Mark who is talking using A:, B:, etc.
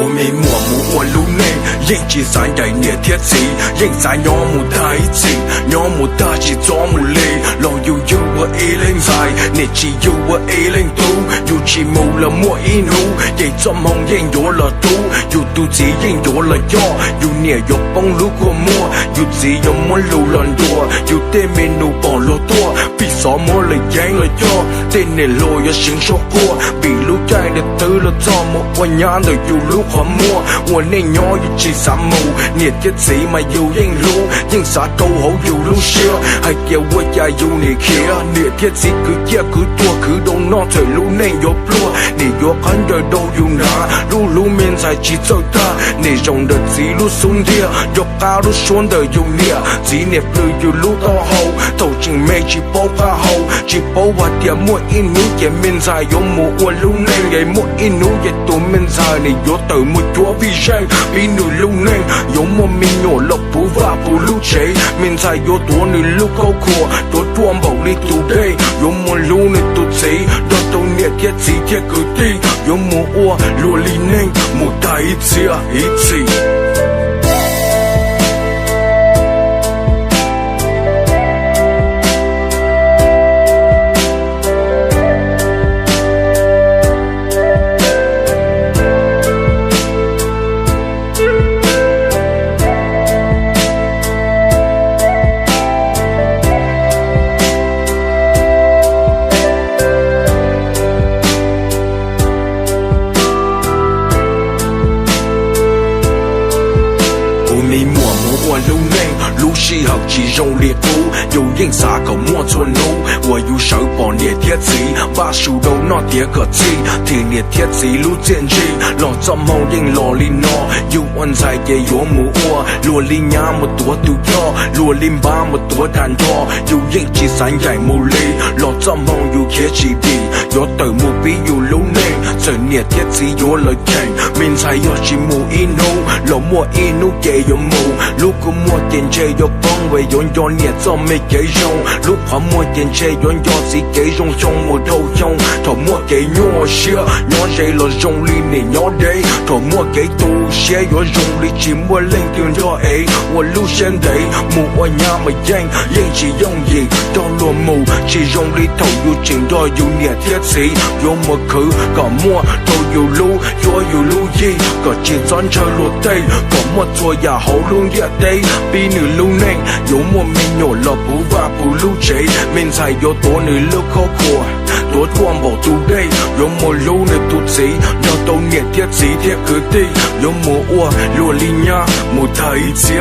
A: 没默默我路内，人际三代年铁子，人在鸟木大一起，鸟木大起做木里，老有我100在，年纪有我100度，有起木了莫一怒，也做梦人有了度，有肚子人有了腰，有年有帮路过莫，有自有莫路乱多，有对面路帮路多，比什么了赢了腰，对你路要先说过，比路改的得了怎么，我娘的有路和莫，我那鸟有起三木，年铁子嘛有人路，人啥都好有路些，还给我家有你看，年铁子cứ kia cứ tua cứ đông nó trời lũ nên yo plua, nè yo khăn đời đâu yo na, lũ lũ men dài chỉ chơi ta, nè rong đời chỉ lũ xuống địa, yo cao lũ xuống đời yo nia, chỉ nè plui yo lũ to hậu, thầu chừng mẹ chỉ bao ca hậu, chỉ bao hoa tiệt mua in nú ye men dài yo mua uo lũ nên ye mua in nú ye tu men dài nè yo tự mua chúa vì rang, vì nụ lũ nên yo mua men nhỏ lộc phú và phú lũ chế, men dài yo tua nụ lũ câu khua, tua tuom bầu đi tu đây, yo mua lũ nè tu chế, đó tàu nè thiết chỉ thiết cứ đi, yo mua uo lúa li nên một đại ít gì. 没默默我流泪，路是好几种列布，有人啥个莫错路，我有手把列铁子，把手都拿叠个字，天列铁子路坚持，老怎么人老里孬，有安在也有木我，罗里伢么多都要，罗里巴么多单多，有人去山野木里，老怎么有开起地，有头木比有路内，这列铁子有了看，明才有去木一怒，老莫一怒也有。如果莫点这有帮为用要捏怎没给用，如果莫点这用要自己用用莫都用，头莫给鸟些，鸟谁了用力你鸟的，头莫给多些要用力只莫冷掉鸟哎，我路线的莫我伢么样，人只用意到落幕，只用力头有劲到有捏铁子，有莫去个莫都有路，有路意个只专车落地，个莫做呀。好路也得比你路内有莫没有了不怕不路贼面才有多你路口过多光宝都得有莫路你都贼要到年铁子铁个地有莫我罗里伢莫太一起